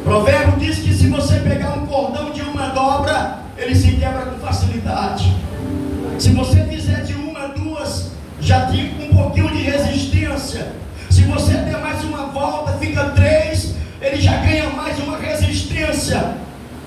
Provérbio diz que se você pegar um cordão de uma dobra, ele se quebra com facilidade. Se você fizer de uma, duas, já tem um pouquinho de resistência. Se você der mais uma volta, fica três, ele já ganha mais uma resistência.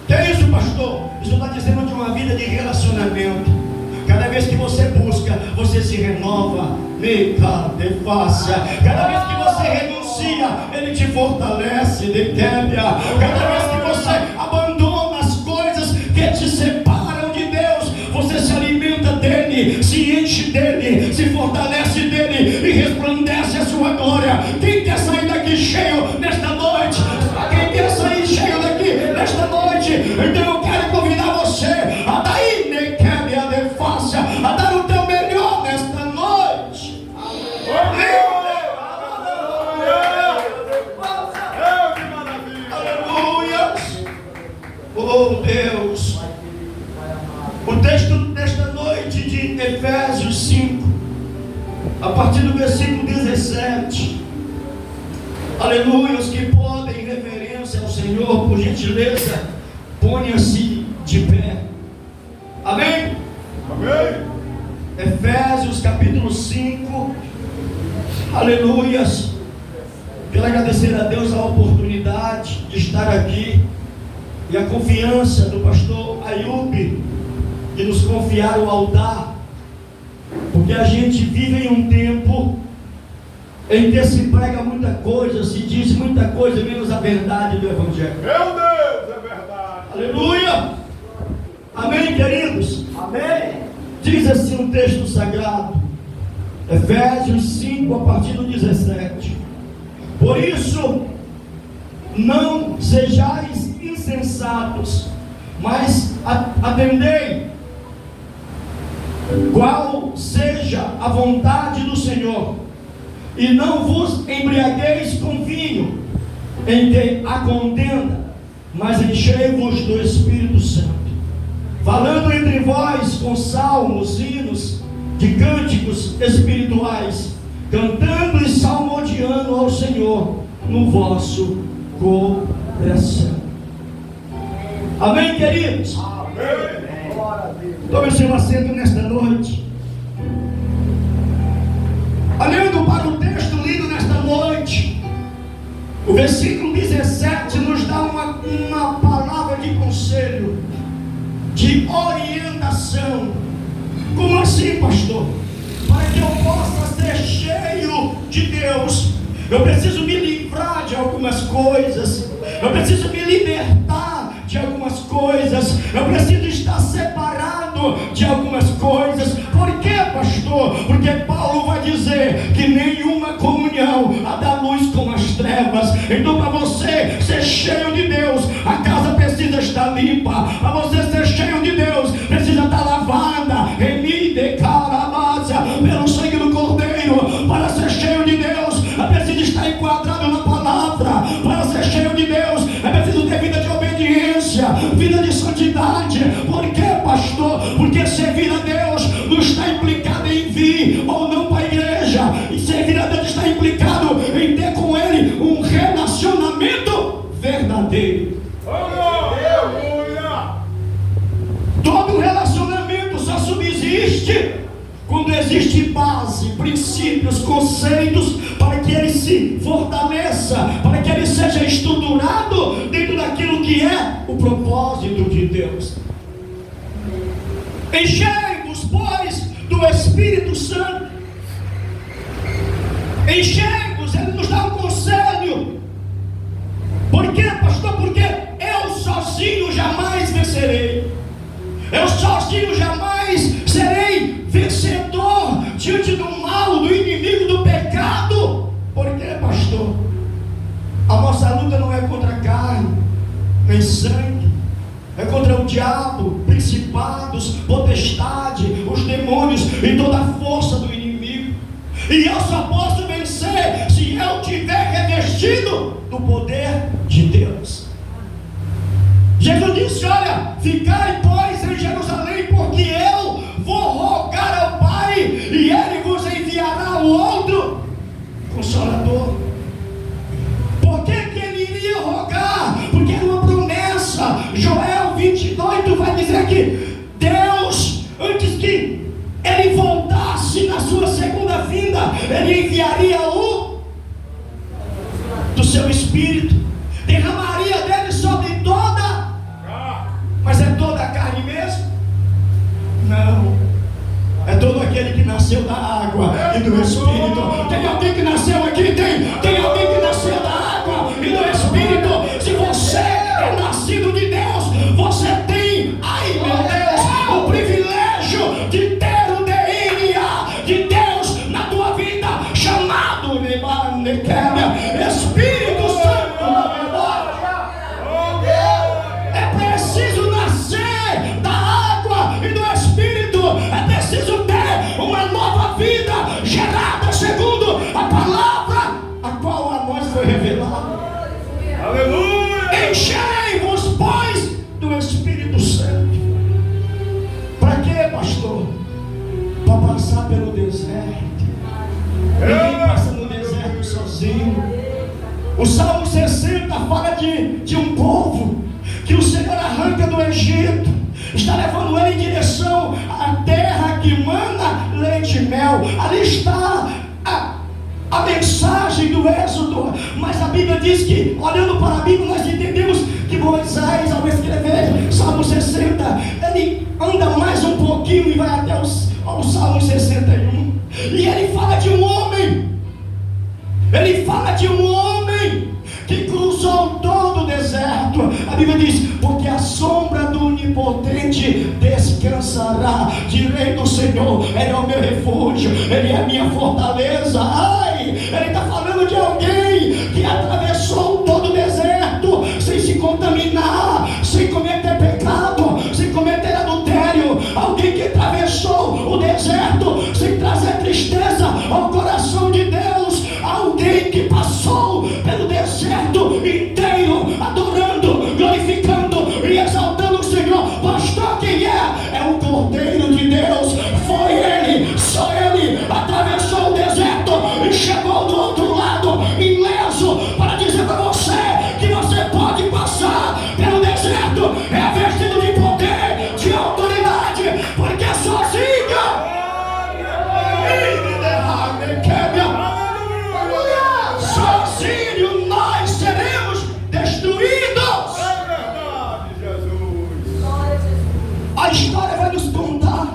Que é isso, pastor? Isso está dizendo de uma vida de relacionamento. Cada vez que você busca, você se renova. Cada vez que você renuncia, ele te fortalece. Cada vez que você abandona as coisas que te separam de Deus, você se alimenta dele, se enche dele, se fortalece dele e resplandece a sua glória. Quem quer sair daqui cheio nesta noite? Quem quer sair cheio daqui nesta noite? Então eu quero convidar você a a dar o teu melhor nesta noite. Aleluia. Oh Deus. O texto desta noite de Efésios 5, a partir do versículo 17. Aleluia. Os que podem, em reverência ao Senhor, por gentileza, ponha-se de pé. Amém? Amém. Efésios capítulo 5. Aleluias. Quero agradecer a Deus a oportunidade de estar aqui e a confiança do pastor Ayub de nos confiar o altar, porque a gente vive em um tempo em que se prega muita coisa, se diz muita coisa, menos a verdade do Evangelho. Meu Deus, é verdade. Aleluia. Amém, queridos? Amém. Diz assim o texto sagrado, Efésios 5, a partir do 17: Por isso, não sejais insensatos, mas atendei qual seja a vontade do Senhor, e não vos embriagueis com vinho, em que há contenda, mas enchei-vos do Espírito Santo, falando entre vós com salmos, hinos, de cânticos espirituais, cantando e salmodiando ao Senhor no vosso coração. Amém, queridos? Amém. Tome o seu assento nesta noite. Olhando para o texto lido nesta noite, o versículo 17 nos dá uma palavra de conselho, de orientação. Como assim, pastor? Para que eu possa ser cheio de Deus, eu preciso me livrar de algumas coisas, eu preciso me libertar de algumas coisas, eu preciso estar separado de algumas coisas. Por quê, pastor? Porque Paulo vai dizer que nenhuma comunhão há da luz com as trevas. Então, para você ser cheio de Deus, a casa precisa estar limpa. Para você ser cheio de Deus, precisa estar lavada, remida, carabácia, pelo sangue do Cordeiro. Para ser cheio de Deus, é preciso estar enquadrado na palavra. Para ser cheio de Deus, é preciso ter vida de obediência, vida de santidade. Por quê, pastor? Porque servir a Deus não está implicado em vir ou não para a igreja. E servir a Deus está implicado em ter com Ele um relacionamento verdadeiro. Todo relacionamento só subsiste quando existe base, princípios, conceitos, para que ele se fortaleça, para que ele seja estruturado dentro daquilo que é o propósito de Deus. Enchei-vos, pois, do Espírito Santo. Enchei-vos, ele nos dá um conselho. Por quê, pastor? Porque eu sozinho jamais vencerei. Eu sozinho jamais serei vencedor diante do mal, do inimigo, do pecado. Por quê, pastor? A nossa luta não é contra a carne, nem sangue, é contra o diabo, principados, potestade, os demônios e toda a força do inimigo. E eu só posso vencer se eu tiver revestido do poder de Deus. Jesus disse: olha, ficai pois em Jerusalém, porque eu vou rogar ao Pai, e Ele vos enviará o outro Consolador. Por que Ele iria rogar ele voltasse na sua segunda vinda, ele enviaria o do seu Espírito, derramaria dele sobre toda, mas é toda a carne mesmo? Não, é todo aquele que nasceu da água e do Espírito. Tem alguém que nasceu aqui? Tem alguém que nasceu da água e do Espírito? Se você é nascido de Deus, você tem, ai meu Deus, o privilégio de ter o DNA de Deus na tua vida, chamado Espírito Santo da verdade. É preciso nascer da água e do Espírito. É preciso ter uma nova vida gerada segundo a palavra a qual a nós foi revelada. Aleluia! Enchei-vos, pois, do Espírito Santo. Para quê, pastor? Para passar pelo deserto. Ninguém passa no deserto sozinho. O Salmo 60 fala de um povo que o Senhor arranca do Egito, está levando ele em direção à terra que mana leite e mel. Ali está a mensagem do Êxodo. Mas a Bíblia diz que, olhando para a Bíblia, nós entendemos que Moisés, ao escrever Salmo 60, ele anda mais um pouquinho e vai até ao Salmo 61. E ele fala de um homem. Ele fala de um homem que cruzou todo o deserto. A Bíblia diz: porque a sombra do Onipotente descansará. Direi do Senhor, Ele é o meu refúgio, Ele é a minha fortaleza. Ai, Ele está falando de alguém que atravessou todo o deserto sem se contaminar, sem cometer pecado, sem cometer adultério. Alguém que atravessou o deserto sem trazer tristeza ao coração de Deus. Alguém que passou pelo deserto inteiro adorando, glorificando e exaltando o Senhor. Pastor, quem é? É o Cordeiro de Deus. Foi Ele, só Ele atravessou o deserto e chegou do outro lado ileso, para dizer para você que você pode passar pelo deserto revestido de poder, de autoridade, porque sozinho sozinho nós seremos destruídos. É verdade, Jesus. A história vai nos contar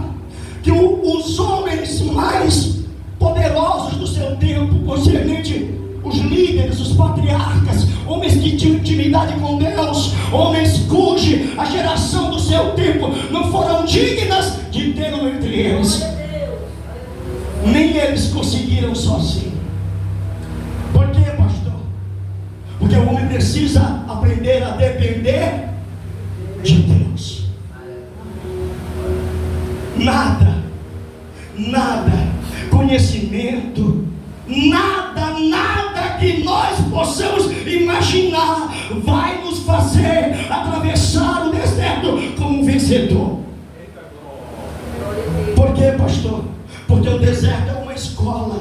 que os homens mais poderosos do seu tempo, concernente os líderes, os patriarcas, homens que tinham intimidade com Deus, homens cuja a geração do seu tempo não foram dignas de tê-lo entre eles. Nem eles conseguiram sozinhos. Por quê, pastor? Porque o homem precisa aprender a depender de Deus. Nada, conhecimento, nada que nós possamos imaginar vai nos fazer atravessar o deserto como um vencedor. Por quê, pastor? Porque o deserto é uma escola.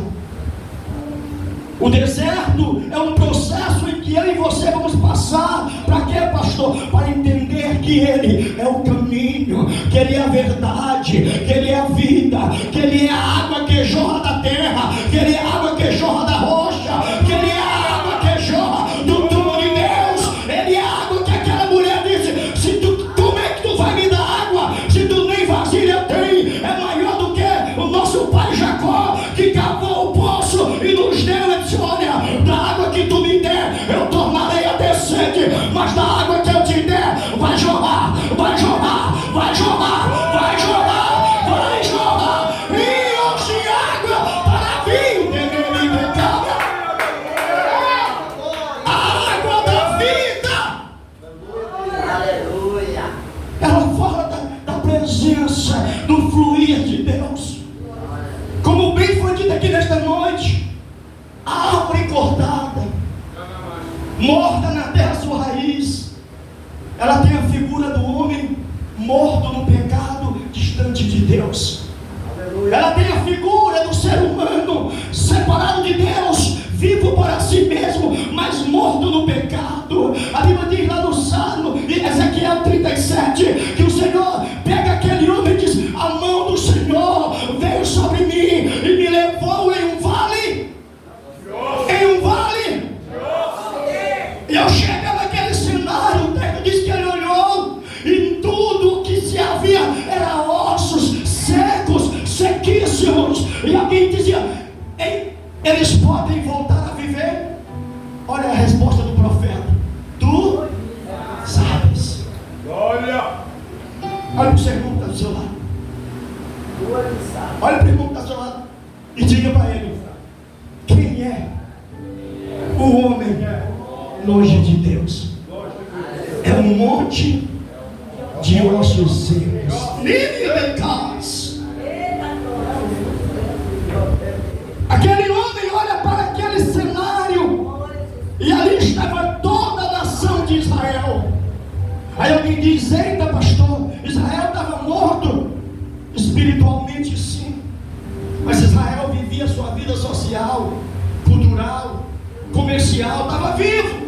O deserto é um processo em que eu e você vamos passar. Para quê, pastor? Para entender que Ele é o caminho, que Ele é a verdade, que Ele é a vida, que Ele é a água que jorra da terra, que Ele é a água que jorra da rocha, que Ele é a água que jorra do trono de Deus. Ele é a água que aquela mulher disse: se como é que tu vai me dar água se tu nem vasilha tem? É maior do que o nosso pai Jacó, que cavou o poço e nos deu. Olha, da água que tu me der, eu tornarei a ter sede, mas da água que eu te der, vai jorrar, vai jorrar, vai jorrar, vai jorrar, vai jorrar, rios de água para a vida ilimitada. A água da vida, aleluia, ela fala da presença, do fluir de Deus. Como bem foi dito aqui nesta noite, a árvore cortada, morta na terra sua raiz, ela tem a figura do homem morto no pecado, distante de Deus. Ela tem a figura do ser humano separado de Deus, vivo para si mesmo, mas morto no pecado. A Bíblia diz lá no Salmo, em Ezequiel 37, que o Senhor pega aquele homem e diz: a mão do Senhor vem E ao chegar naquele cenário, o texto diz que ele olhou e tudo que se havia era ossos secos, sequíssimos. E alguém dizia: ei, eles podem voltar a viver? Olha a resposta do profeta: tu sabes. Olha. Olha para o seu irmão que está do seu lado. Olha para o irmão que está do seu lado e diga para ele: quem é o homem longe de Deus? É um monte de ossos secos. Aquele homem olha para aquele cenário e ali estava toda a nação de Israel. Aí alguém diz: eita pastor, Israel estava morto. Espiritualmente sim, mas Israel vivia sua vida social, cultural, comercial, estava vivo.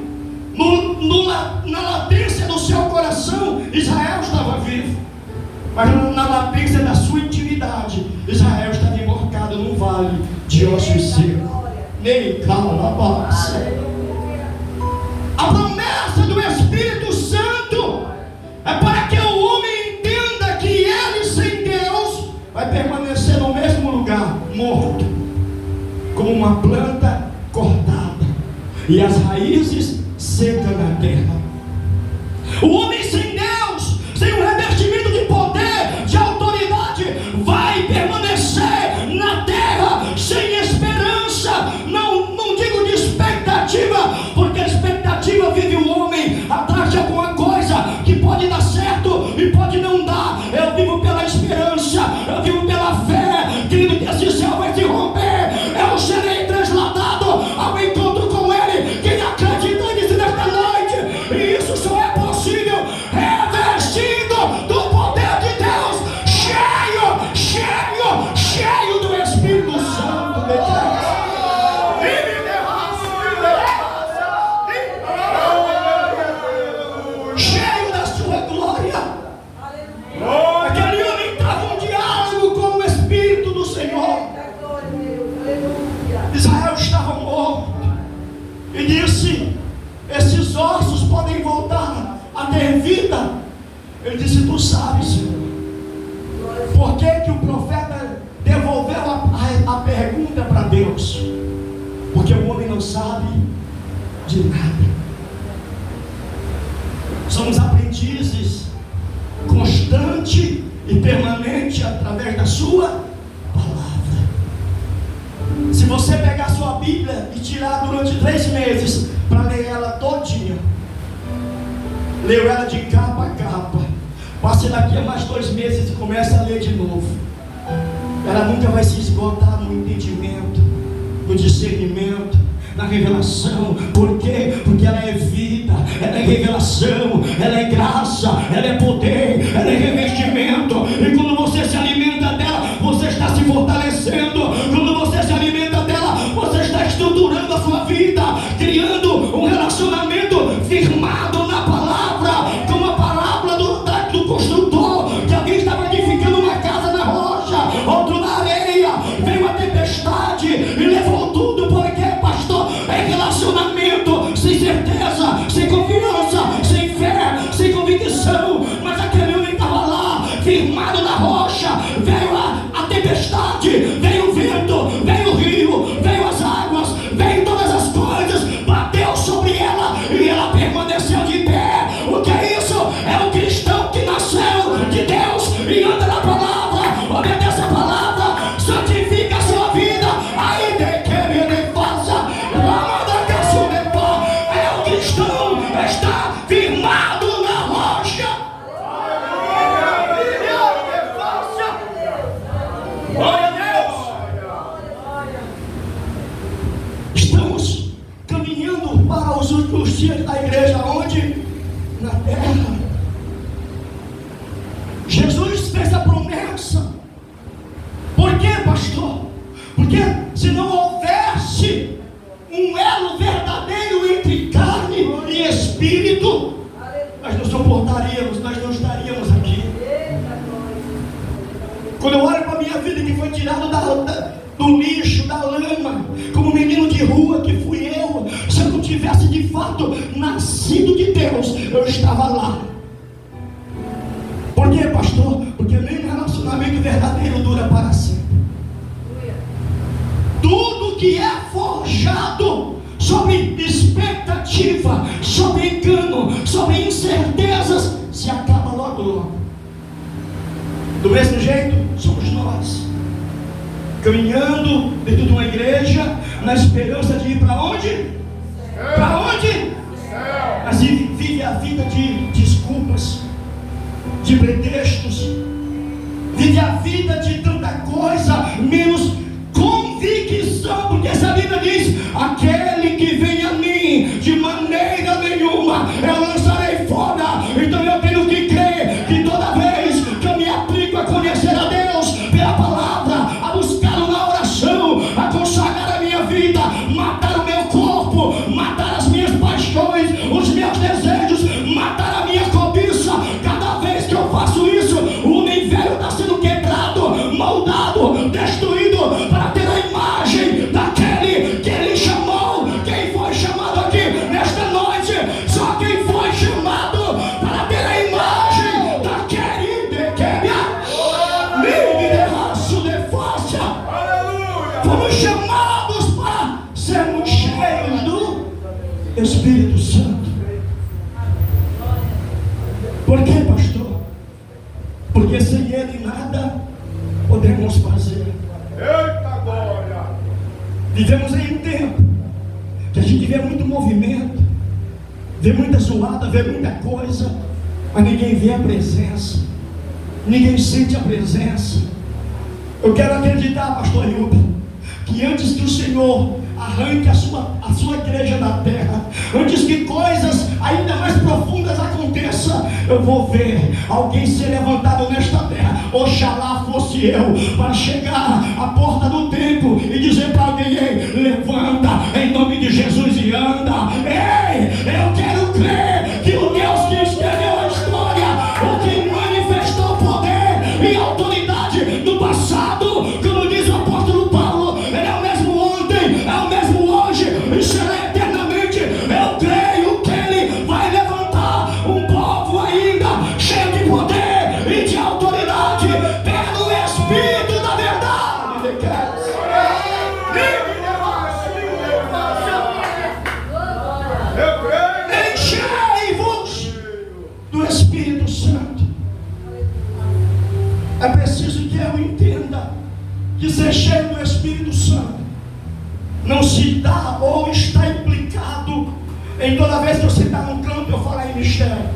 Na latência do seu coração, Israel estava vivo, mas na latência da sua intimidade, Israel estava emborcado num vale de ossos secos. Nem cala a boca. A promessa do Espírito Santo é para que o homem entenda que ele sem Deus vai permanecer no mesmo lugar, morto, como uma planta cortada e as raízes secas na terra. O homem sem Deus, sem o revestimento de poder, de autoridade, vai permanecer na terra sem esperança. Não digo de expectativa, porque a expectativa vive o homem atrás de alguma coisa que pode dar certo e pode não dar. Eu vivo pela esperança, eu vivo pela fé, querido, que esse céu vai se romper. Eu serei trasladado ao encontro com Ele. Quem acredita nisso nesta noite, e isso só é possível revestido do poder de Deus, cheio do Espírito Santo de Deus. Cheio da sua glória. Aquele homem estava em diálogo com o Espírito do Senhor. Israel estava morto e disse: esses ossos podem voltar a ter vida. Ele disse: tu sabes, Senhor. Por que que o profeta devolveu a pergunta para Deus? Porque o homem não sabe de nada. Somos aprendizes constante e permanente através da sua palavra. Se você pegar sua Bíblia e tirar durante 3 meses para ler ela todinha, leu ela de capa a capa, passe daqui a mais 2 meses e comece a ler de novo, ela nunca vai se esgotar no entendimento, no discernimento, na revelação. Por quê? Porque ela é vida, ela é revelação, ela é graça, ela é poder, ela é revestimento. E quando você se alimenta dela, você está se fortalecendo. Quando você se alimenta dela, você está estruturando a sua vida, criando um relacionamento firmado na palavra, como a palavra do construtor, que alguém estava edificando uma casa na rocha, outro na areia, veio a tempestade e levou tudo. Porque, pastor, é relacionamento sem certeza, sem confiança, sem fé, sem convicção. Mas aquele homem estava lá, firmado na rocha. Veio a tempestade, veio o vento, veio o rio, veio as águas, veio todas as coisas, bateu sobre ela e ela permaneceu de pé. O que é isso? É o cristão que nasceu de Deus e anda na palavra, obedece a palavra, santifica a sua vida. Aí tem que ele faça, é o cristão, está firmado na rocha. Glória a Deus. Estamos caminhando para os últimos dias da igreja, onde? Na terra. Jesus fez a promessa. Por quê, pastor? Porque se não houvesse um elo verdadeiro entre carne e espírito, nós não suportaríamos, nós não estaríamos aqui. Quando eu olho para a minha vida, que foi tirado do lixo, da lama, como menino de rua que fui eu, se eu não tivesse de fato nascido Deus, eu estava lá. Por quê, pastor? Porque nem relacionamento verdadeiro dura para sempre. Tudo que é forjado sobre expectativa, sobre engano, sobre incertezas, se acaba logo logo. Do mesmo jeito, somos nós, caminhando dentro de uma igreja, na esperança de ir para onde? Para onde? Mas vive a vida de desculpas, de pretextos, vive a vida de tanta coisa, menos convicção, porque essa Bíblia diz: aquele que vem a mim, de maneira nenhuma eu lançarei fora. Então eu tenho que crer que toda vez que eu me aplico a conhecer a Deus pela palavra, a buscá-lo na oração, a consagrar a minha vida, matar o meu corpo, matar as minhas paixões, os meus desejos, matar a minha cobiça, cada vez que eu faço isso, o homem velho está sendo quebrado, moldado, destruído, para ter a imagem daquele que ele chamou. Quem foi chamado aqui nesta noite? Só quem foi chamado para ter a imagem daquele me derraço de força. Fomos chamados para sermos cheios do Espírito Santo. Por quê, pastor? Porque sem ele nada podemos fazer. Eita glória! Vivemos em um tempo que a gente vê muito movimento, vê muita zoada, vê muita coisa, mas ninguém vê a presença, ninguém sente a presença. Eu quero acreditar, pastor Hilton, que antes que o Senhor arranque a sua igreja da terra, antes que coisas ainda mais profundas aconteçam, eu vou ver alguém ser levantado nesta terra. Oxalá fosse eu, para chegar à porta do templo e dizer para alguém: ei, levanta em nome de Jesus e anda. Ei, eu quero crer que o Deus que escreveu a história, o que manifestou poder e autoridade no passado, como diz o apóstolo Paulo, ele é o mesmo ontem, é o mesmo hoje e será eternamente. Eu creio que ele vai levantar um povo ainda cheio de poder e de autoridade pelo Espírito da verdade. Enchei-vos do Espírito Santo. É preciso que eu entenda que ser cheio do Espírito Santo não se dá ou está implicado em toda vez que eu sentar num canto eu falar em mistério.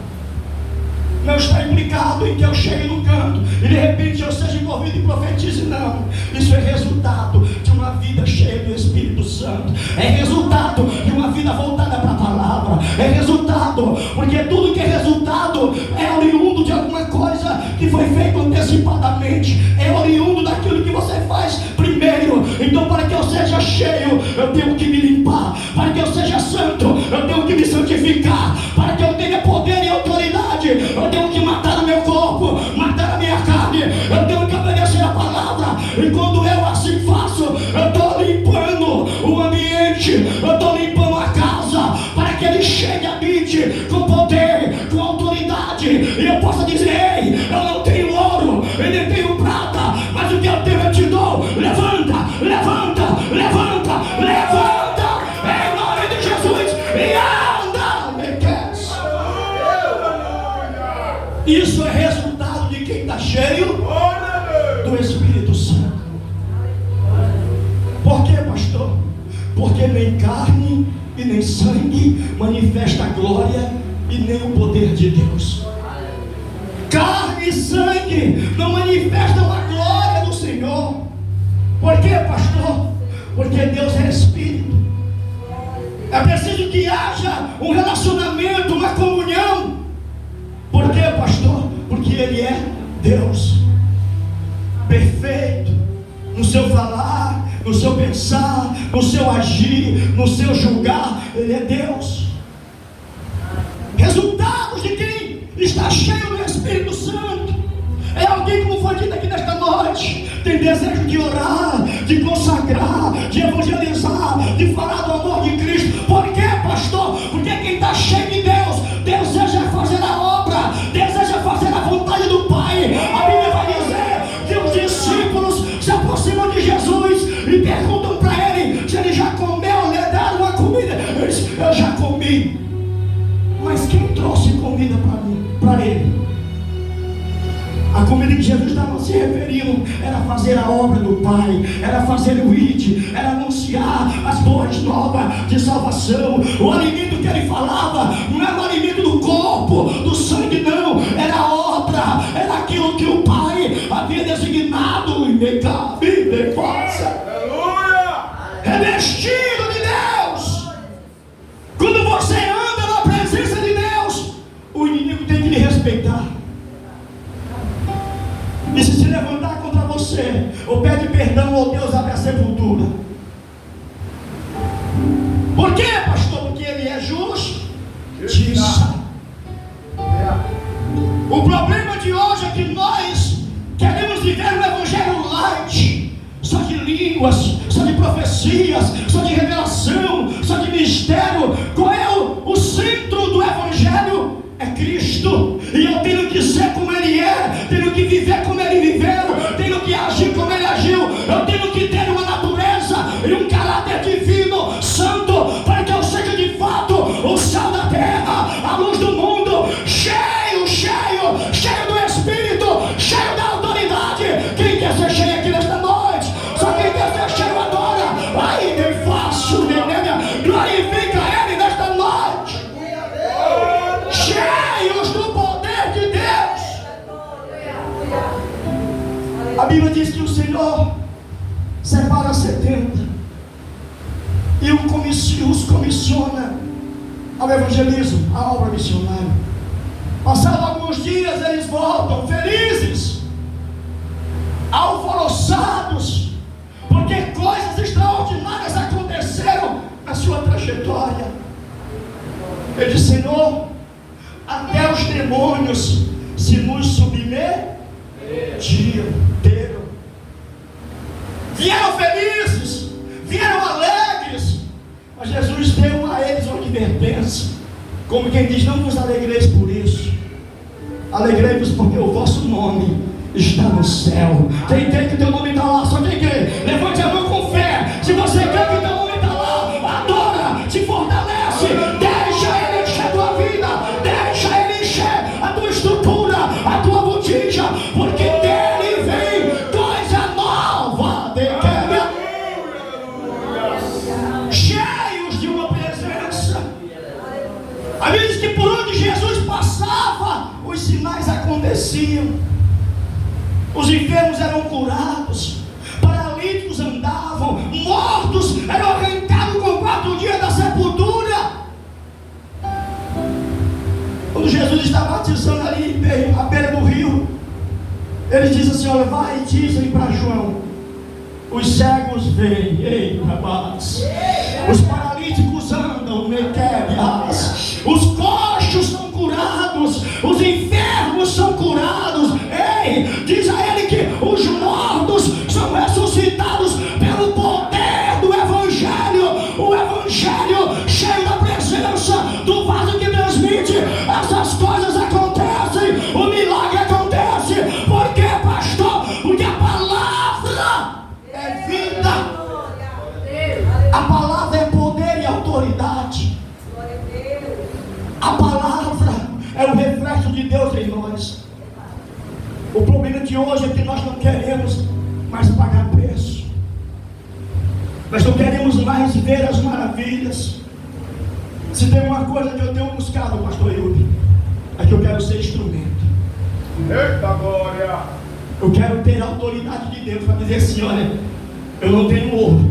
Não está implicado em que eu chegue no canto e de repente eu seja envolvido e profetize, não. Isso é resultado de uma vida cheia do Espírito Santo, é resultado de uma vida voltada para a palavra, é resultado, porque tudo que é resultado é oriundo de alguma coisa que foi feita antecipadamente, é oriundo daquilo que você faz primeiro. Então, para que eu seja cheio, eu tenho que me limpar. Para que eu seja santo, eu tenho que me santificar. Para que eu tenha poder e autoridade, eu tenho que matar o meu corpo, matar a minha carne, eu tenho que obedecer a palavra. E quando eu assim faço, eu estou limpando o ambiente, eu estou limpando a casa, para que ele chegue a habite com poder, com autoridade, e eu possa dizer: ei, eu não tenho ouro, eu nem tenho prata, mas o que eu tenho eu te dou. Levanta, levanta, levanta, levanta, em nome de Jesus, e anda, me quer. Isso é resultado de quem está cheio do Espírito Santo. Por quê, pastor? Porque nem carne e nem sangue manifesta a glória e nem o poder de Deus. Carne e sangue não manifestam a glória do Senhor. Por quê, pastor? Porque Deus é Espírito. É preciso que haja um relacionamento, uma comunhão. Por quê, pastor? Porque Ele é Deus perfeito no seu falar, no seu pensar, no seu agir, no seu julgar. Ele é Deus. Resultados de quem está cheio do Espírito Santo é alguém, como foi dito aqui nesta noite, tem desejo de orar, de consagrar, de evangelizar, de falar do amor de Cristo. Por quê, pastor? Porque quem está cheio de Deus deseja fazer a obra, deseja fazer a vontade do Pai. A Bíblia vai dizer que os discípulos se aproximam de Jesus e perguntam para ele se ele já comeu, lhe deram uma comida. Ele diz: eu já comi. Mas quem trouxe comida para ele? A comida que Jesus estava se referindo era fazer a obra do Pai, era fazer o id, era anunciar as boas novas de salvação. O alimento que ele falava não era o alimento do corpo, do sangue, não, era a obra, era aquilo que o Pai havia designado. Revestido de Deus. Quando você anda na presença de Deus, o inimigo tem que lhe respeitar. E se levantar contra você, ou pede perdão, ou Deus abre a sepultura. Por quê, pastor? Porque ele é justiça. O problema de hoje é que nós queremos viver um evangelho light, só de línguas, só de profecias, só de revelação, só de mistério. Qual é o centro do evangelho? É Cristo. E eu tenho que ser como Ele é, tenho que viver como Ele viveu, tenho que agir como Ele agiu. Eu tenho que ter uma natureza e um caráter divino, santo, para que eu seja de fato o sal da terra, a luz do mundo, cheio do Espírito, cheio da autoridade. Quem quer ser cheio aqui nesta noite? Só quem quer ser cheio adora. Aí nem fácil, glorifica Ele nesta noite. Cheios do poder de Deus. A Bíblia diz que o Senhor separa 70 e os comissiona ao evangelismo, à obra missionária. Passados alguns dias, eles voltam felizes, alvoroçados, porque coisas extraordinárias aconteceram na sua trajetória. Ele disse: Senhor, até os demônios se nos submeteram. Vieram felizes, vieram alegres, mas Jesus deu a eles uma advertência, como quem diz: não vos alegreis por isso, alegrei-vos porque o vosso nome está no céu. Quem crê que o teu nome está lá? Só quem crê, levante a mão com fé. Se você crê que o teu nome está lá, adora, se fortalece, deixa Ele encher a tua vida, deixa Ele encher a tua estrutura, a tua botija, porque dele vem coisa nova, cheios de uma presença. A Bíblia diz que por onde Jesus passava, os sinais aconteciam. Os enfermos eram curados, paralíticos andavam, mortos eram arrancados com 4 dias da sepultura. Quando Jesus está batizando ali à beira do rio, ele diz assim: olha, vai e dizem para João, os cegos veem, ei, rapaz, os paralíticos andam, os coxos são curados, os enfermos são curados. Ei, diz a ele que os mortos são ressuscitados pelo poder do Evangelho. O Evangelho cheio da presença do vaso que transmite. Essas coisas acontecem, o milagre acontece. Por quê, pastor? Porque a palavra é vida, a palavra é poder e autoridade. A palavra é o reflexo de Deus em nós. O problema de hoje é que nós não queremos mais pagar preço, nós não queremos mais ver as maravilhas. Se tem uma coisa que eu tenho buscado, pastor Yuri, é que eu quero ser instrumento. Eita glória! Eu quero ter a autoridade de Deus para dizer assim: olha, eu não tenho ouro,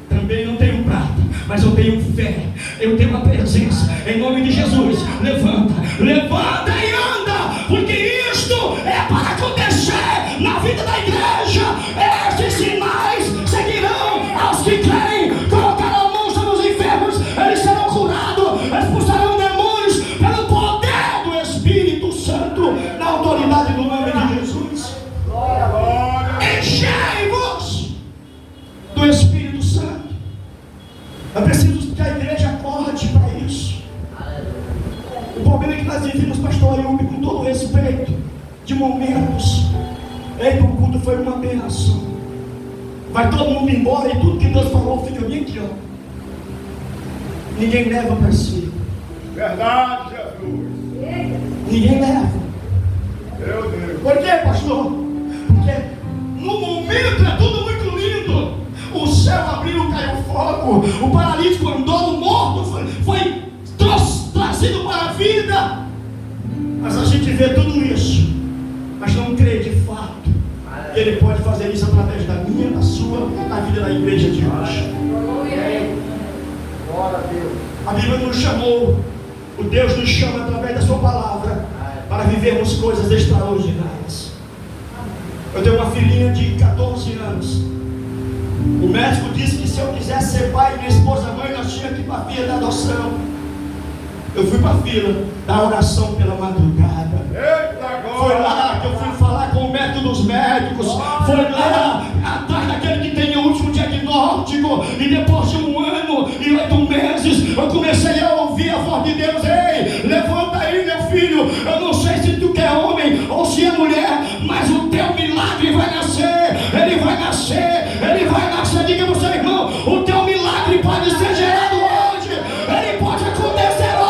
também não tenho prata, mas eu tenho fé, eu tenho a presença. Em nome de Jesus, levanta e anda, porque isto é para acontecer na vida da igreja. Estes sinais seguirão aos que creem. Colocarão a mão sobre os enfermos, eles serão curados, expulsarão demônios pelo poder do Espírito Santo, na autoridade do nome de Jesus. Enchei-vos do Espírito Santo. Eu preciso que a igreja acorde para isso. O problema é que nós vivemos, pastor Ayub, com todo o respeito, de momentos. Eita, o culto foi uma bênção. Vai todo mundo embora e tudo que Deus falou fica bem aqui, ó. Ninguém leva para si. Verdade, Jesus. Ninguém leva. Meu Deus. Por quê, pastor? Porque no momento é tudo muito lindo. O céu abriu, caiu fogo. O paralítico andou, o morto foi trazido para a vida. Mas a gente vê tudo isso, mas não crê de fato. Ele pode fazer isso através da minha, da sua, da vida da igreja de hoje. A Bíblia nos chamou, o Deus nos chama através da sua palavra para vivermos coisas extraordinárias. Eu tenho uma filhinha de 14 anos. O médico disse que se eu quisesse ser pai e minha esposa mãe, nós tínhamos que ir para a fila da adoção. Eu fui para a fila da oração pela madrugada. Foi lá que eu fui falar com o médico dos médicos. Foi lá atrás daquele que tem o último diagnóstico. E depois de 1 ano e 8 meses, eu comecei a ouvir a voz de Deus. Ei, levanta aí, meu filho. Eu não sei se tu quer homem ou se é mulher, mas o teu milagre vai nascer. Ele vai nascer. Ele vai nascer. Diga para o seu irmão, o teu milagre pode ser gerado hoje. Ele pode acontecer hoje.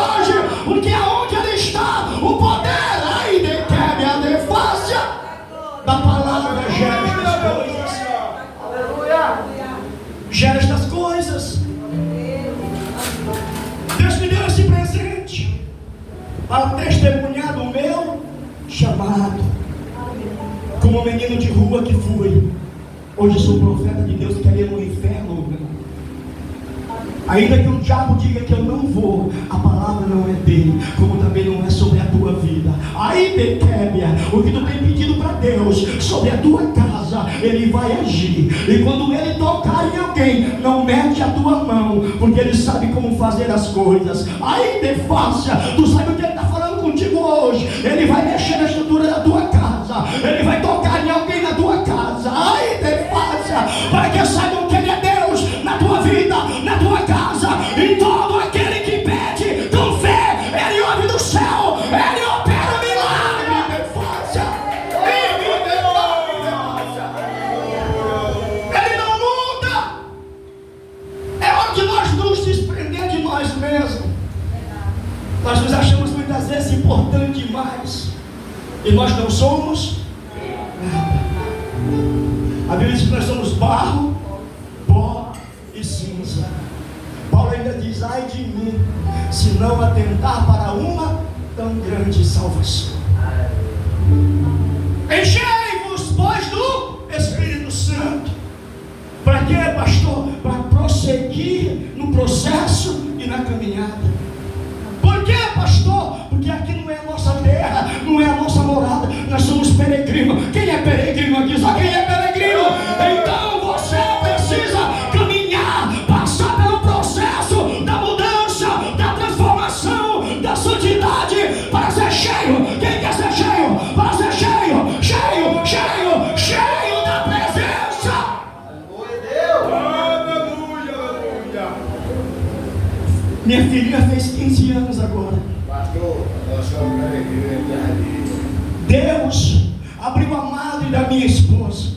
Porque aonde ele está, o poder aí de quebra a defácia da palavra gera estas coisas. Gera estas coisas. Deus me deu esse presente para testemunhar do meu chamado. Como menino de rua que fui, hoje sou profeta de Deus, querendo o inferno. Ainda que o diabo diga que eu não vou, a palavra não é dele, como também não é sobre a tua vida. Aí, Bequébia, o que tu tem pedido para Deus sobre a tua casa, Ele vai agir. E quando Ele tocar em alguém, não mete a tua mão, porque Ele sabe como fazer as coisas. Aí, Defácia, tu sabe o que Ele está falando contigo hoje. Ele vai mexer na estrutura da tua casa, Ele vai tocar em alguém na tua casa. Aí, Defácia, para que saibam que Ele é Deus na tua vida, na tua casa. E todo aquele que pede com fé, Ele ouve do céu, Ele opera o milagre. Defácia, Ele não muda. É hora de nós nos desprender de nós mesmos. Nós nos achamos muitas vezes importantes demais, e nós não somos nada. A Bíblia diz que nós somos barro, pó e cinza. Paulo ainda diz: ai de mim, se não atentar para uma tão grande salvação. Enchei-vos, pois, do Espírito Santo. Para quê, pastor? Para prosseguir no processo e na caminhada. Por quê, pastor? Porque aqui não é a nossa terra, não é a nossa morada, nós somos peregrinos. Quem é peregrino aqui? Só quem é peregrino. Então você precisa caminhar, passar pelo processo da mudança, da transformação, da santidade, para ser cheio. Quem quer ser cheio? Para ser cheio, cheio, cheio, cheio da presença. Aleluia, aleluia. Minha filhinha fez 15 anos agora. Pastor, nós somos peregrinos. Deus abriu a madre da minha esposa.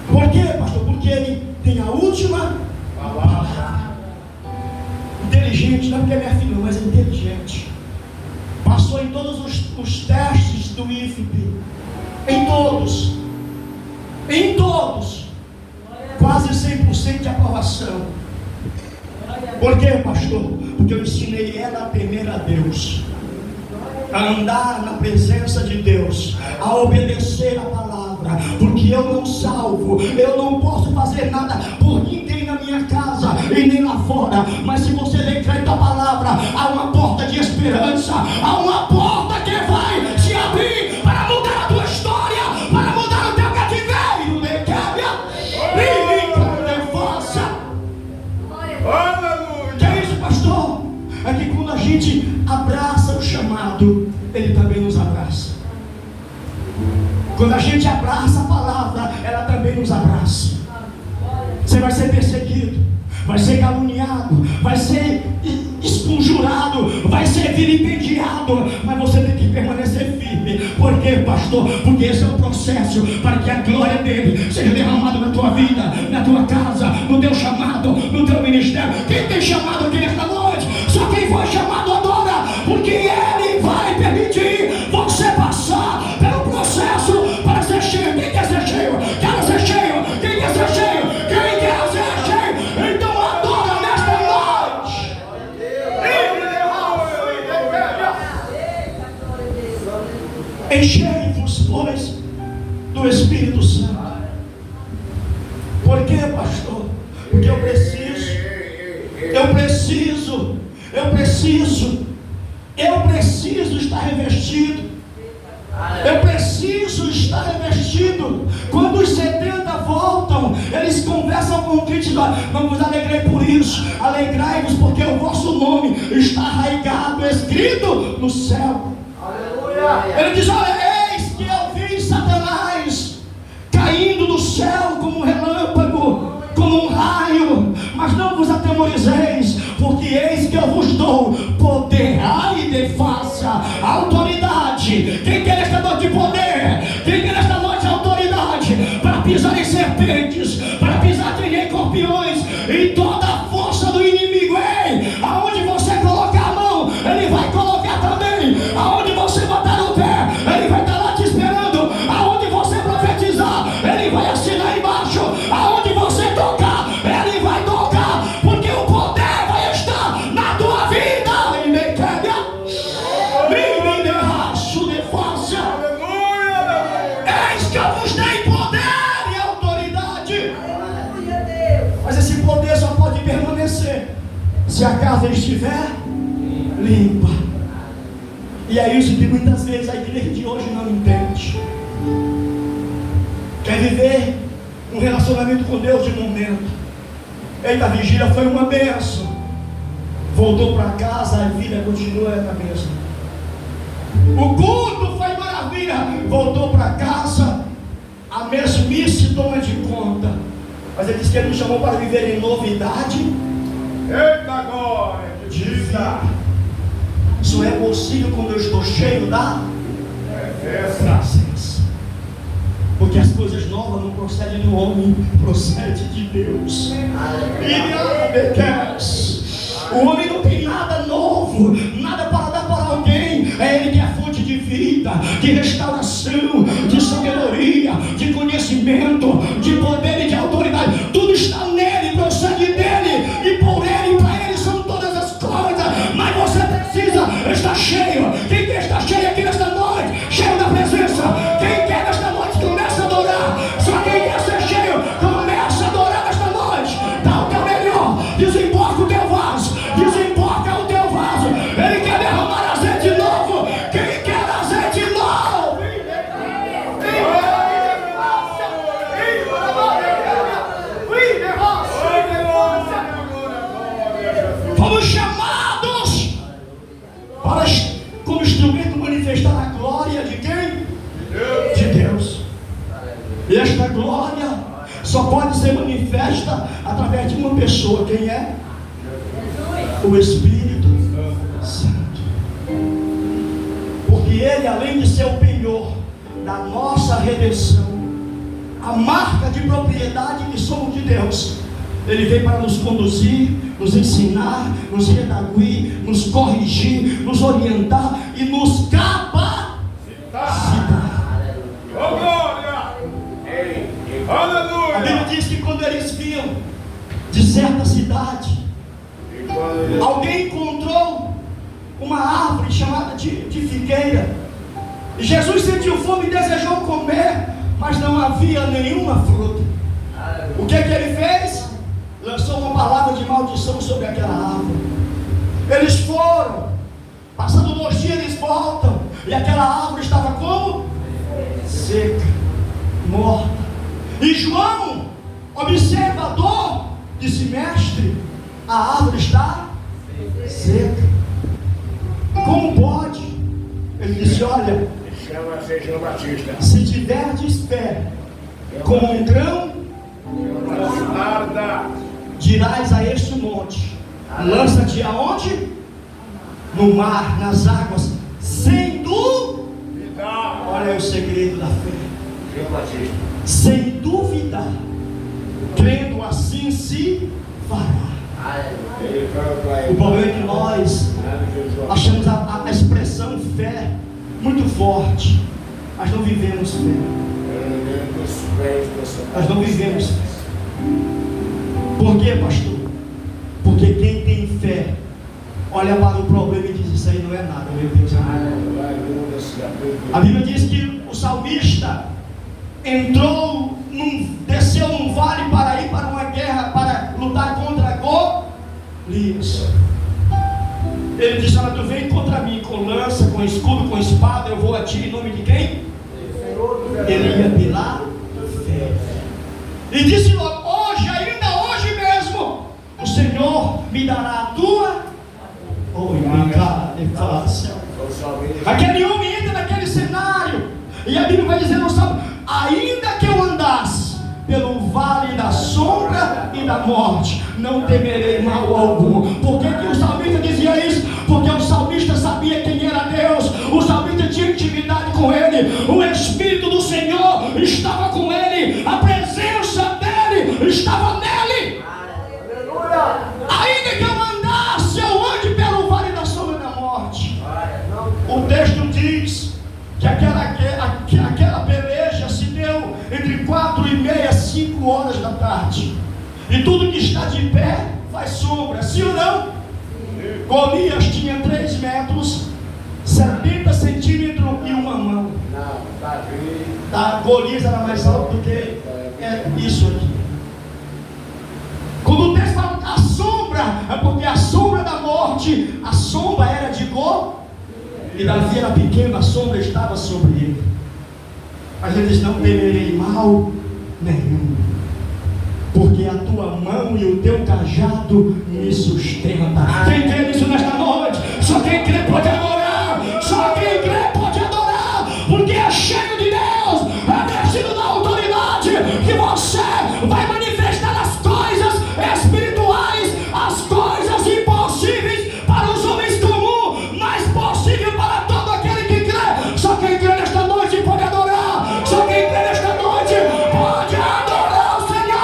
Por quê, pastor? Porque Ele tem a última palavra. Inteligente, não porque é minha filha, mas é inteligente. Passou em todos os testes do IFP. Em todos. Em todos. Quase 100% de aprovação. Por quê, pastor? Porque eu ensinei ela a temer a Deus, a andar na presença de Deus, a obedecer a palavra. Porque eu não salvo, eu não posso fazer nada por ninguém na minha casa e nem lá fora. Mas se você decreta a palavra, há uma porta de esperança, há uma porta que vai se abrir para mudar a tua história, para mudar o teu cativeiro. Que é isso, pastor? É que quando a gente abraça o chamado, Ele também nos abraça. Quando a gente abraça a palavra, ela também nos abraça. Você vai ser perseguido, vai ser caluniado, vai ser esponjurado, mundo vai ser vilipendiado, mas você tem que permanecer firme. Por quê, pastor? Porque esse é o processo para que a glória dele seja derramada na tua vida, na tua casa, no teu chamado, no teu ministério. Quem tem chamado aqui nesta noite? Só quem foi chamado adora, porque ele vai permitir você passar pelo processo para ser cheio. Quem quer ser cheio? Quer ser cheio? Quem quer ser cheio? Quem quer ser cheio? Então adora nesta noite. Enchei-vos, pois, do Espírito Santo. Por quê, pastor? Porque eu preciso estar revestido. Eu preciso estar revestido. Quando os 70 voltam, eles conversam com o crente: não vos alegrei por isso, alegrai-vos porque o vosso nome está arraigado, escrito no céu. Aleluia. Ele diz: olha, eis que eu vi Satanás caindo do céu como um relâmpago, como um raio, mas não vos atemorizeis, porque eis que eu vos dou poder, ai de fácia, autoridade. Quem quer esta noite poder? Quem quer esta noite autoridade para pisar em serpentes, para pisar em escorpiões e toda a força do inimigo? Ei, aonde você colocar a mão, ele vai colocar também. Aonde você botar o pé, ele vai estar lá te esperando. Aonde você profetizar, ele vai assinar embaixo. Aonde você tocar, ele vai tocar, porque o poder vai estar na tua vida. E me quebra, me derraço de fácia. Eis que eu vos dei poder e autoridade. Mas esse poder só pode permanecer se a casa estiver limpa. E é isso que muitas vezes a igreja de hoje não entende. Quer viver um relacionamento com Deus de momento. Eita, a vigília foi uma bênção. Voltou para casa, a vida continua a mesma. O culto foi maravilha. Voltou para casa, a mesmice toma de conta. Mas ele disse que ele nos chamou para viver em novidade. Eita glória de vida. Isso é possível quando eu estou cheio da presença. Porque as coisas novas não procedem do homem, procedem de Deus. O homem não tem nada novo, nada para dar para alguém. É Ele que é a fonte de vida, de restauração, de sabedoria, de conhecimento, de poder e de autoridade. Tudo está nele, procede dele, e por ele e para ele são todas as coisas. Mas você precisa estar cheio. Quem quer estar cheio aqui nesta noite? Cheio da presença. Quem quer nesta noite começa a adorar. Só quem quer ser cheio começa a adorar nesta noite. Dá o teu melhor, desemboca o teu vaso, desemboca o teu vaso. Ele quer derramar azeite novo. Quem quer azeite novo? Fomos chamados para, como instrumento, manifestar a glória de quem? De Deus. E esta glória só pode ser manifesta através de uma pessoa. Quem é? O Espírito Santo. Porque Ele, além de ser o penhor da nossa redenção, a marca de propriedade que somos de Deus, Ele veio para nos conduzir, nos ensinar, nos redarguir, nos corrigir, nos orientar e nos capacitar. Oh glória! Aleluia! A Bíblia diz que quando eles vinham de certa cidade, alguém encontrou uma árvore chamada de figueira, e Jesus sentiu fome e desejou comer, mas não havia nenhuma fruta. O que ele fez? Lançou uma palavra de maldição sobre aquela árvore. Eles foram, passando 2 dias eles voltam, e aquela árvore estava como? Seca, morta. E João, observador, disse: mestre, a árvore está seca. Como pode? Ele disse: olha, Chama-se João Batista. se tiverdes fé como um grão, Mostarda. dirás a este monte: lança-te aonde? no mar, nas águas, sem duvidar. Olha aí o segredo da fé. João Batista. Sem duvidar, crendo assim se fará. O problema é que nós achamos a expressão fé muito forte, mas não vivemos fé. Nós não vivemos fé. Por quê, pastor? Porque quem tem fé olha para o problema e diz: isso aí não é nada, meu Deus. A Bíblia diz que o salmista desceu num vale para ir para uma guerra, para lutar contra Golias. Ele disse: olha, tu vem contra mim com lança, com escudo, com espada, eu vou a ti em nome de quem? Ele ia pela fé. E disse logo: hoje, ainda hoje mesmo, o Senhor me dará a tua. Oi, minha cara, é fácil. Aquele homem entra naquele cenário, e a Bíblia vai dizer no Salmo: ainda que eu andasse pelo vale da sombra e da morte, não temerei mal algum. Por que o salmista dizia isso? Porque o salmista sabia quem era Deus. O salmista tinha intimidade com ele. O Espírito do Senhor estava com ele. A presença dele estava nele. Ainda que eu andasse, eu ande pelo vale da sombra e da morte. O texto diz que aquela peleja se deu entre 4:30 e 5 horas da tarde. E tudo que está de pé faz sombra, sim ou não? Golias tinha 3 metros, 70 centímetros e uma mão. Golias era mais alto do que isso aqui. Quando o texto fala a sombra, é porque a sombra da morte, a sombra era de Golias. E Davi era pequeno, a sombra estava sobre ele. Mas ele diz: não temerei mal nenhum, porque a tua mão e o teu cajado me sustenta. Quem crê nisso nesta noite? Só quem crê pode adorar. Só quem crê pode adorar, porque é cheio de Deus, é vestido da autoridade, que você vai manifestar as coisas espirituais, as coisas impossíveis para os homens comuns, mas possível para todo aquele que crê. Só quem crê nesta noite pode adorar. Só quem crê nesta noite pode adorar o Senhor.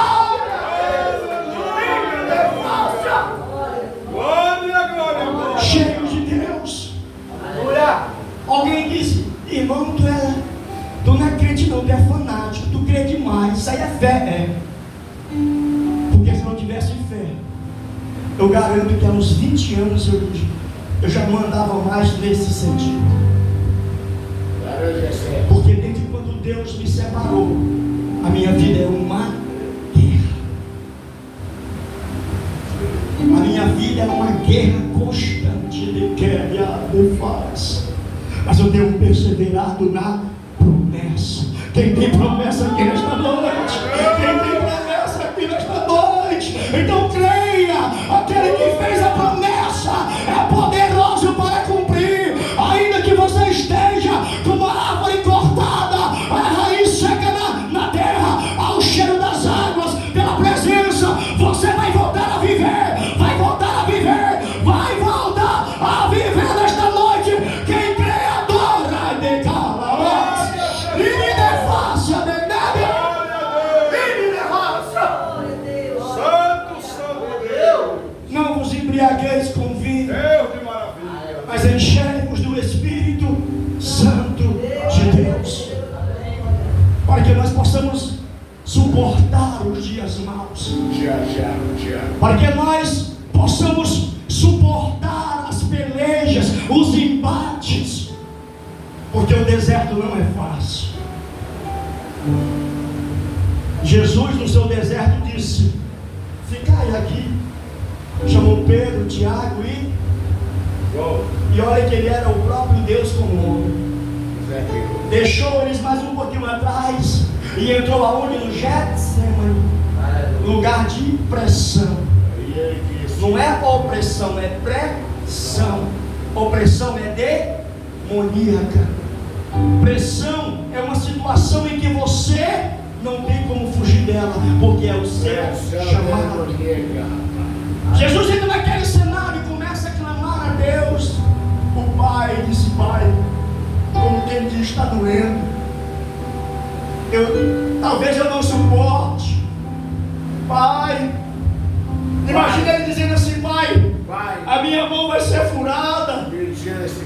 Cheio de Deus. Alguém disse: irmão, tu não é crente não, tu é fanático, tu crê demais. Isso aí é fé, Porque se não tivesse fé, eu garanto que há uns 20 anos eu já não andava mais nesse sentido. Porque desde quando Deus me separou, a minha vida é uma guerra. A minha vida é uma guerra constante de queda e faz. Mas eu tenho perseverado na promessa. Quem tem promessa aqui nesta noite? Quem tem promessa aqui nesta noite? Então creia, aquele que fez a promessa é poderoso para cumprir. Ainda que você esteja como a árvore cortada, a raiz seca na terra, ao cheiro das águas, pela presença, você vai voltar a viver, vai voltar a viver, vai voltar a viver nesta noite. Quem crê adora, declara, e me defácia de neve, e me derraça. Santo Deus. Não vos embriagueis com vinho, Deus de maravilha. mas enchei-vos do Espírito Santo de Deus, para que nós possamos suportar os dias maus, para que nós possamos suportar as pelejas, os embates, porque o deserto não é fácil. Jesus no seu deserto disse: ficai aqui. Chamou Pedro, Tiago e olha que ele era o próprio Deus como homem. Deixou eles mais um pouquinho atrás e entrou aonde? No Getsemane, lugar de pressão. Não é opressão, é pressão. Opressão é demoníaca. Pressão é uma situação em que você não tem como fugir dela, porque é o seu chamado. Jesus entra naquele cenário e começa a clamar a Deus. O pai disse: pai, como quem diz, está doendo. Talvez eu não suporte. Pai, imagina ele dizendo assim: pai, a minha mão vai ser furada,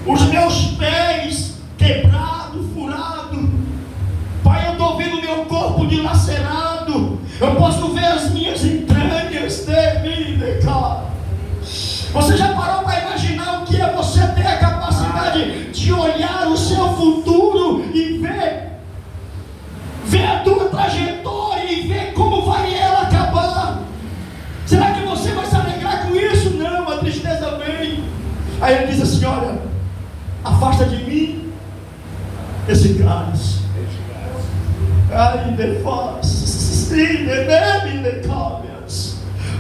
os meus pés quebrados, furados. Pai, eu estou vendo o meu corpo dilacerado, eu posso ver as minhas entranhas dele, cara. Você já parou para imaginar o que é você ter a capacidade de olhar o seu futuro e ver a tua trajetória e ver como vai ela acabar? Será que você vai se alegrar com isso? Não, a tristeza vem. Aí ele diz assim: olha, afasta de mim esse cálice.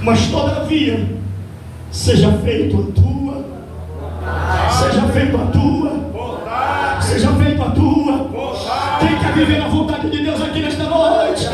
Mas todavia, seja feito a tua, seja feito a tua, seja feito a tua. Quem quer viver a vontade de Deus aqui nesta noite?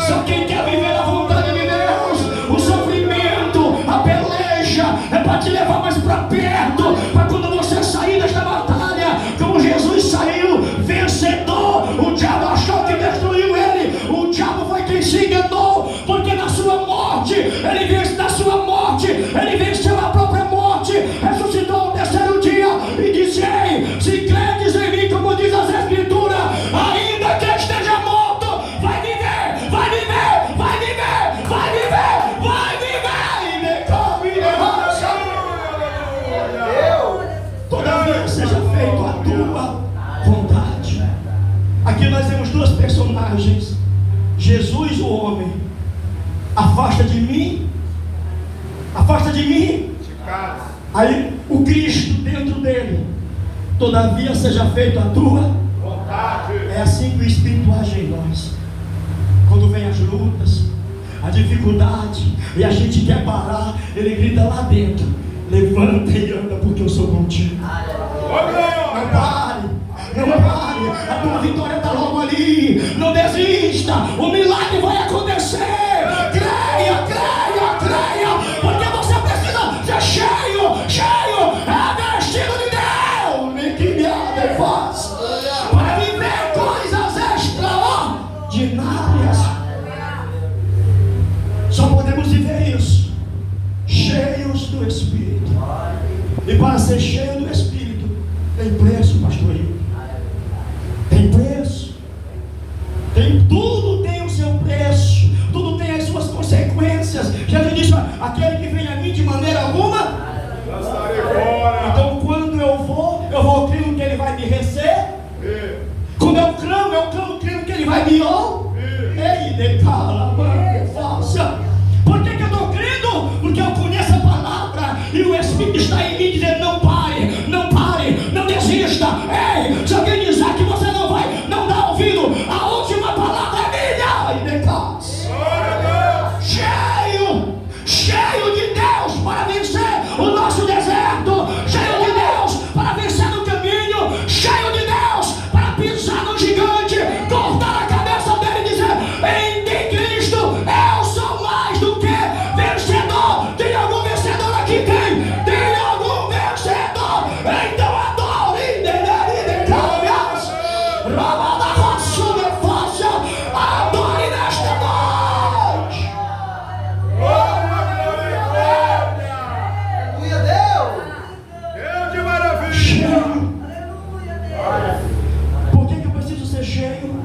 Só quem quer viver a vontade de Deus. O sofrimento, a peleja é para te levar mais para perto, para quando você sair desta batalha, como Jesus saiu vencedor. O diabo achou que destruiu ele, o diabo foi quem se enganou, porque na sua morte, ele venceu, na sua morte, ele venceu a própria morte, ressuscitou ao terceiro dia e disse: ei, se credes em mim, como diz as Escrituras, ainda que esteja morto, vai viver, vai viver, vai viver, vai viver, vai viver, e me come de rocha. Todavia seja feito a tua vontade. Aqui nós temos duas personagens: Jesus, o homem. Afasta de mim, afasta de mim. Aí o Cristo dentro dele: todavia seja feita a tua vontade. É assim que o Espírito age em nós. Quando vem as lutas, a dificuldade, e a gente quer parar, ele grita lá dentro: levanta e anda, porque eu sou contigo. Não pare, não pare, a tua vitória está logo ali. Não desista, o milagre vai acontecer. Creia, creia, creia, porque você precisa ser cheio, cheio, revestido de Deus, nem que me faz, para viver coisas extraordinárias. Só podemos viver isso cheios do Espírito. E para ser cheio do Espírito tem preço, pastoril. Tem preço. Tudo tem o seu preço, tudo tem as suas consequências. Jesus disse: aquele que vem a mim de maneira alguma. Então quando eu vou crendo que ele vai me receber. Quando eu clamo crendo que ele vai me ouvir. Ei, decala, mano, falsa. Por que eu estou crendo? Porque eu conheço a palavra e o Espírito está em mim dizendo: não pare, não pare, não desista. Ei, se alguém dizer que você não vai, não dá ouvido, a última palavra é minha. E decala. Cheio, cheio de Deus para vencer o nosso deserto, cheio de Deus para vencer no caminho, cheio de Deus para pisar no gigante, cortar a cabeça dele e dizer: em ti, Cristo, eu sou mais do que vencedor. Tem algum vencedor aqui? Tem algum vencedor? Então adore, rouba da roça de força, adore nesta noite. Deus de maravilha. Cheio. Por que eu preciso ser cheio?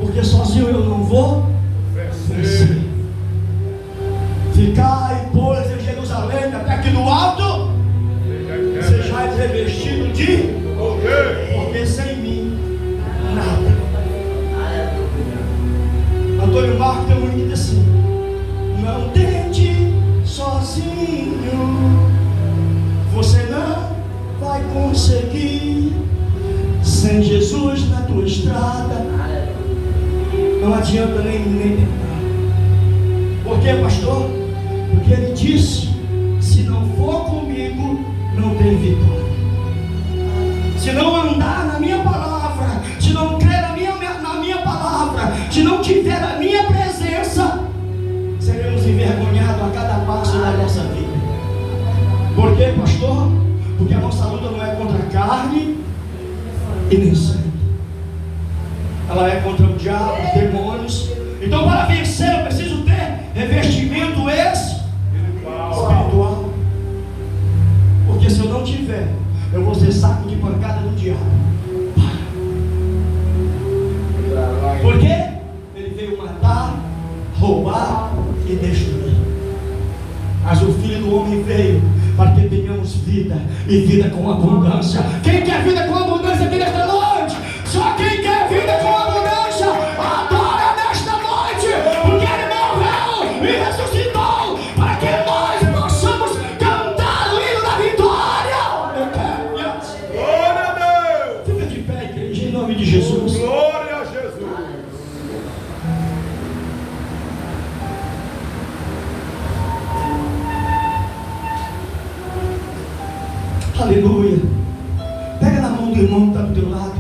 Porque sozinho eu não vou vencer. Ficai, pois, em Jerusalém, até que no alto sejais revestido de, porque sem mim nada. Antônio Marcos tem um hino assim: não tente sozinho, você não vai conseguir. Sem Jesus na tua estrada, não adianta nem tentar. Por quê, pastor? Porque ele disse: se não for comigo, não tem vitória. Se não andar na minha palavra, se não crer na minha palavra, se não tiver a minha presença, seremos envergonhados a cada passo da nossa vida. Por quê, pastor? Porque a nossa luta não é contra a carne e nem sangue. Ela é contra o diabo, os demônios. Então, para vencer, eu preciso ter revestimento espiritual. Porque se eu não tiver, eu vou ser saco de pancada do diabo. Por quê? Ele veio matar, roubar e destruir. Mas o Filho do Homem veio para que tenhamos vida e vida com abundância. Quem quer vida com abundância aqui nesta noite? Só quem quer vida com abundância adora nesta noite, porque Ele morreu e ressuscitou para que nós possamos cantar o hino da vitória. Glória a Deus. Fica de pé, igreja, em nome de Jesus. Glória a Jesus. Aleluia. Pega na mão do irmão que está do teu lado.